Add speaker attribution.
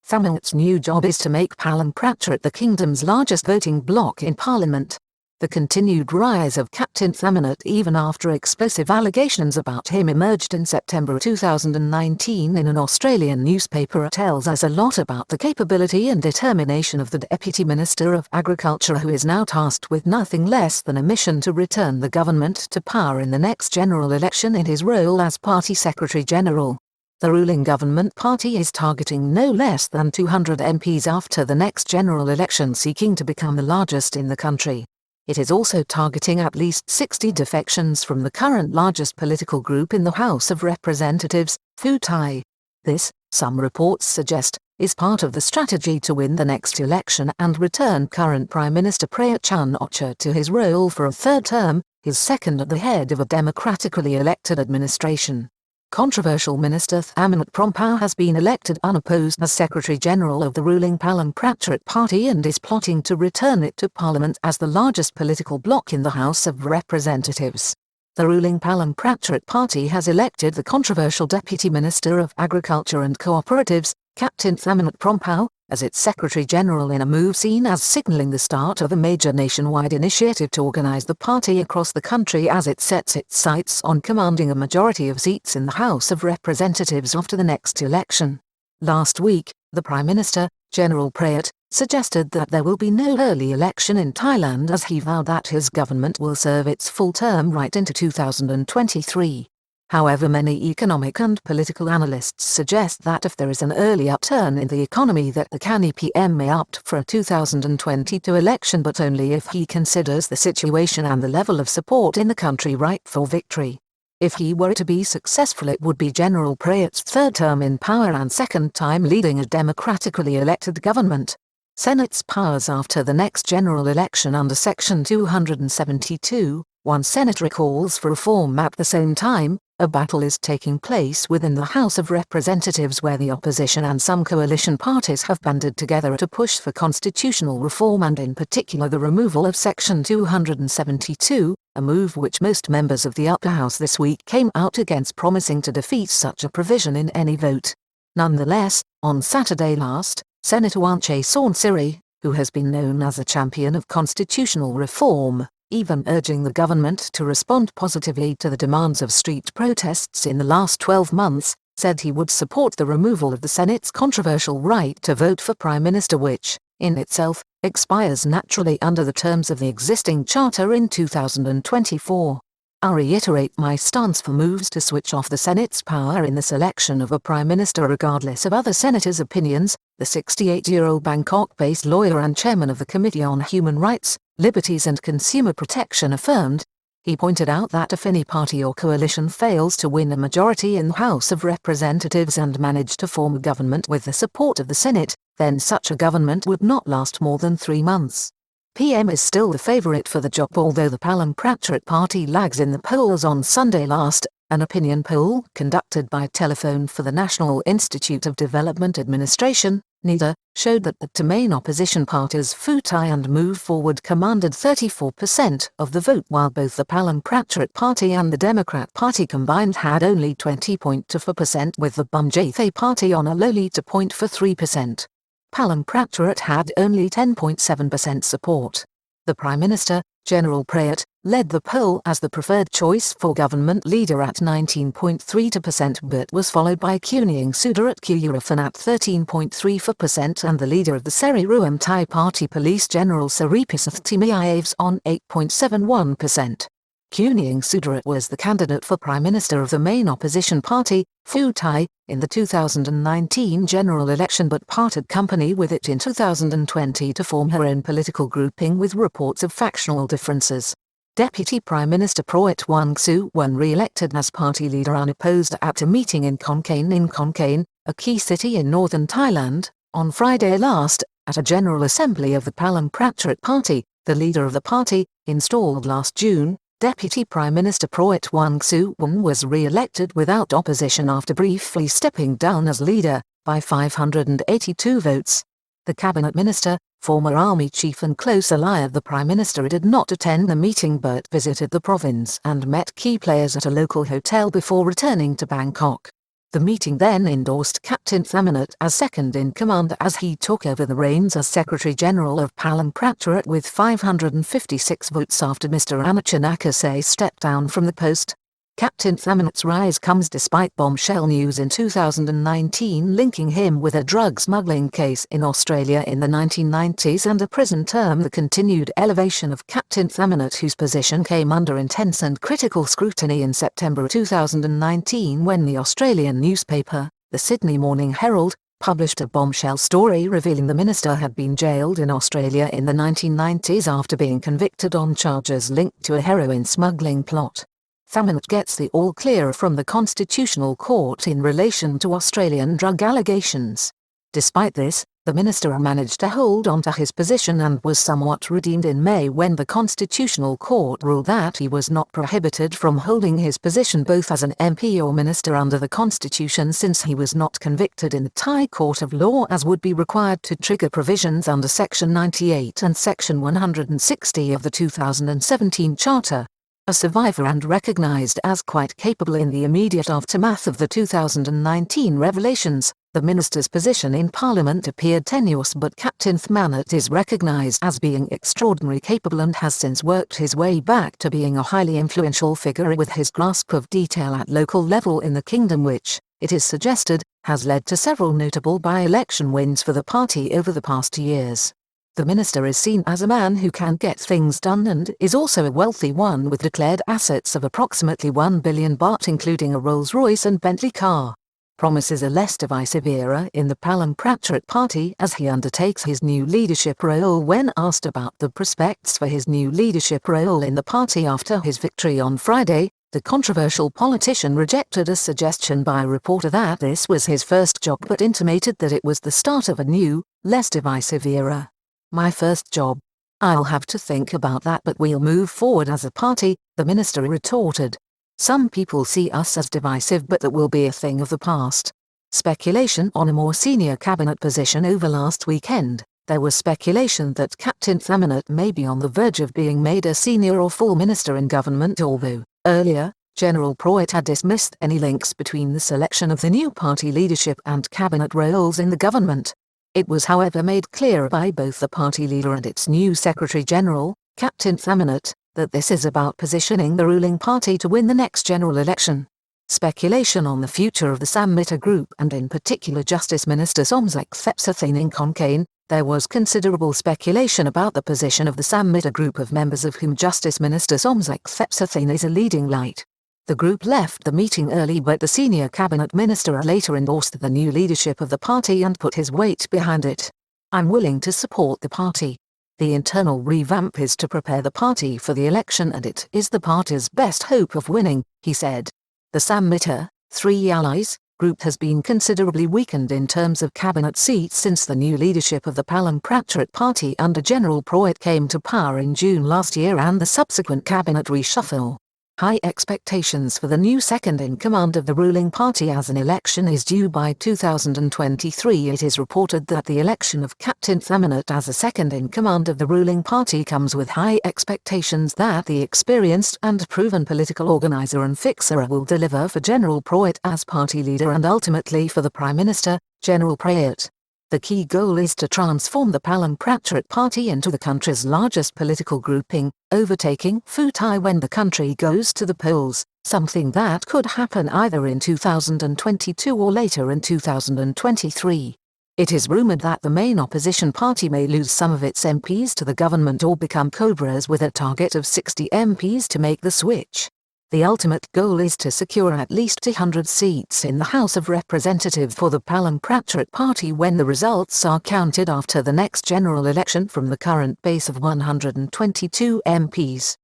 Speaker 1: Thamanat's new job is to make Palang Pracharat the kingdom's largest voting bloc in parliament. The continued rise of Captain Thamanat even after explosive allegations about him emerged in September 2019 in an Australian newspaper tells us a lot about the capability and determination of the Deputy Minister of Agriculture, who is now tasked with nothing less than a mission to return the government to power in the next general election in his role as Party Secretary-General. The ruling government party is targeting no less than 200 MPs after the next general election, seeking to become the largest in the country. It is also targeting at least 60 defections from the current largest political group in the House of Representatives, Pheu Thai. This, some reports suggest, is part of the strategy to win the next election and return current Prime Minister Prayut Chan-o-cha to his role for a third term, his second at the head of a democratically elected administration. Controversial Minister Thamanat Prompao has been elected unopposed as Secretary-General of the ruling Palang Pracharat Party and is plotting to return it to Parliament as the largest political bloc in the House of Representatives. The ruling Palang Pracharat Party has elected the controversial Deputy Minister of Agriculture and Cooperatives, Captain Thamanat Prompao, as its Secretary-General in a move seen as signalling the start of a major nationwide initiative to organize the party across the country as it sets its sights on commanding a majority of seats in the House of Representatives after the next election. Last week, the Prime Minister, General Prayut, suggested that there will be no early election in Thailand as he vowed that his government will serve its full term right into 2023. However, many economic and political analysts suggest that if there is an early upturn in the economy that the Khani PM may opt for a 2022 election, but only if he considers the situation and the level of support in the country ripe for victory. If he were to be successful, it would be General Prayut's third term in power and second time leading a democratically elected government. Senate's powers after the next general election under Section 272, one senator calls for reform at the same time. A battle is taking place within the House of Representatives where the opposition and some coalition parties have banded together to push for constitutional reform and in particular the removal of Section 272, a move which most members of the upper house this week came out against, promising to defeat such a provision in any vote. Nonetheless, on Saturday last, Senator Wanche Sawnsiri, who has been known as a champion of constitutional reform, even urging the government to respond positively to the demands of street protests in the last 12 months, said he would support the removal of the Senate's controversial right to vote for Prime Minister, which, in itself, expires naturally under the terms of the existing charter in 2024. "I'll reiterate my stance for moves to switch off the Senate's power in the selection of a Prime Minister regardless of other senators' opinions," the 68-year-old Bangkok-based lawyer and chairman of the Committee on Human Rights, Liberties and Consumer Protection affirmed. He pointed out that if any party or coalition fails to win a majority in the House of Representatives and manage to form a government with the support of the Senate, then such a government would not last more than 3 months. PM is still the favorite for the job, although the Palang Pracharat Party lags in the polls. On Sunday last, an opinion poll conducted by telephone for the National Institute of Development Administration, NIDA, showed that the two main opposition parties Pheu Thai and Move Forward commanded 34% of the vote, while both the Palang Pracharat Party and the Democrat Party combined had only 20.24%, with the Bumjathay Party on a lowly 2.43%. Palang Pracharat had only 10.7% support. The Prime Minister, General Prayut, led the poll as the preferred choice for government leader at 19.32%, but was followed by Kuning Sudarat Kuyurafan at 13.34% and the leader of the Seri Ruam Thai Party Police General Saripisat Timiaeves on 8.71%. Kuning Sudarat was the candidate for Prime Minister of the main opposition party, Pheu Thai, in the 2019 general election, but parted company with it in 2020 to form her own political grouping with reports of factional differences. Deputy Prime Minister Prawit Wongsuwan won re-elected as party leader unopposed at a meeting in Khon Kaen, a key city in northern Thailand, on Friday last, at a general assembly of the Palang Pracharat Party. The leader of the party, installed last June, Deputy Prime Minister Prawit Wongsuwan, was re-elected without opposition after briefly stepping down as leader, by 582 votes. The cabinet minister, former army chief and close ally of the Prime Minister, did not attend the meeting but visited the province and met key players at a local hotel before returning to Bangkok. The meeting then endorsed Captain Thamanat as second-in-command as he took over the reins as Secretary-General of Palang Pracharat with 556 votes after Mr. Anachanakase stepped down from the post. Captain Thamanat's rise comes despite bombshell news in 2019 linking him with a drug smuggling case in Australia in the 1990s and a prison term. The continued elevation of Captain Thamanat, whose position came under intense and critical scrutiny in September 2019 when the Australian newspaper, the Sydney Morning Herald, published a bombshell story revealing the minister had been jailed in Australia in the 1990s after being convicted on charges linked to a heroin smuggling plot. Thamanat gets the all-clear from the Constitutional Court in relation to Australian drug allegations. Despite this, the minister managed to hold on to his position and was somewhat redeemed in May when the Constitutional Court ruled that he was not prohibited from holding his position both as an MP or minister under the Constitution, since he was not convicted in the Thai Court of Law as would be required to trigger provisions under Section 98 and Section 160 of the 2017 Charter. A survivor and recognised as quite capable in the immediate aftermath of the 2019 revelations, the minister's position in Parliament appeared tenuous, but Captain Thamanat is recognised as being extraordinarily capable and has since worked his way back to being a highly influential figure with his grasp of detail at local level in the kingdom, which, it is suggested, has led to several notable by-election wins for the party over the past years. The minister is seen as a man who can get things done and is also a wealthy one with declared assets of approximately 1 billion baht, including a Rolls-Royce and Bentley car. Promises a less divisive era in the Palang Pracharat party as he undertakes his new leadership role. When asked about the prospects for his new leadership role in the party after his victory on Friday, the controversial politician rejected a suggestion by a reporter that this was his first job but intimated that it was the start of a new, less divisive era. "My first job. I'll have to think about that, but we'll move forward as a party," the minister retorted. "Some people see us as divisive, but that will be a thing of the past." Speculation on a more senior cabinet position over last weekend. There was speculation that Captain Thamanat may be on the verge of being made a senior or full minister in government, although, earlier, General Pracharat had dismissed any links between the selection of the new party leadership and cabinet roles in the government. It was however made clear by both the party leader and its new Secretary-General, Captain Thamanat, that this is about positioning the ruling party to win the next general election. Speculation on the future of the Samita group and in particular Justice Minister Somsak Thepsuthaining Khon Kaen. There was considerable speculation about the position of the Samita group of members, of whom Justice Minister Somsak Thepsuthaining is a leading light. The group left the meeting early, but the senior cabinet minister later endorsed the new leadership of the party and put his weight behind it. "I'm willing to support the party. The internal revamp is to prepare the party for the election and it is the party's best hope of winning," he said. The Samita, Three Allies, group has been considerably weakened in terms of cabinet seats since the new leadership of the Palang Pracharat party under General Pracharat came to power in June last year and the subsequent cabinet reshuffle. High expectations for the new second-in-command of the ruling party as an election is due by 2023. It is reported that the election of Captain Thamanat as a second-in-command of the ruling party comes with high expectations that the experienced and proven political organizer and fixer will deliver for General Pracharat as party leader and ultimately for the Prime Minister, General Pracharat. The key goal is to transform the Palang Pracharat party into the country's largest political grouping, overtaking Pheu Thai when the country goes to the polls, something that could happen either in 2022 or later in 2023. It is rumoured that the main opposition party may lose some of its MPs to the government or become cobras with a target of 60 MPs to make the switch. The ultimate goal is to secure at least 200 seats in the House of Representatives for the Palang Pracharat party when the results are counted after the next general election from the current base of 122 MPs.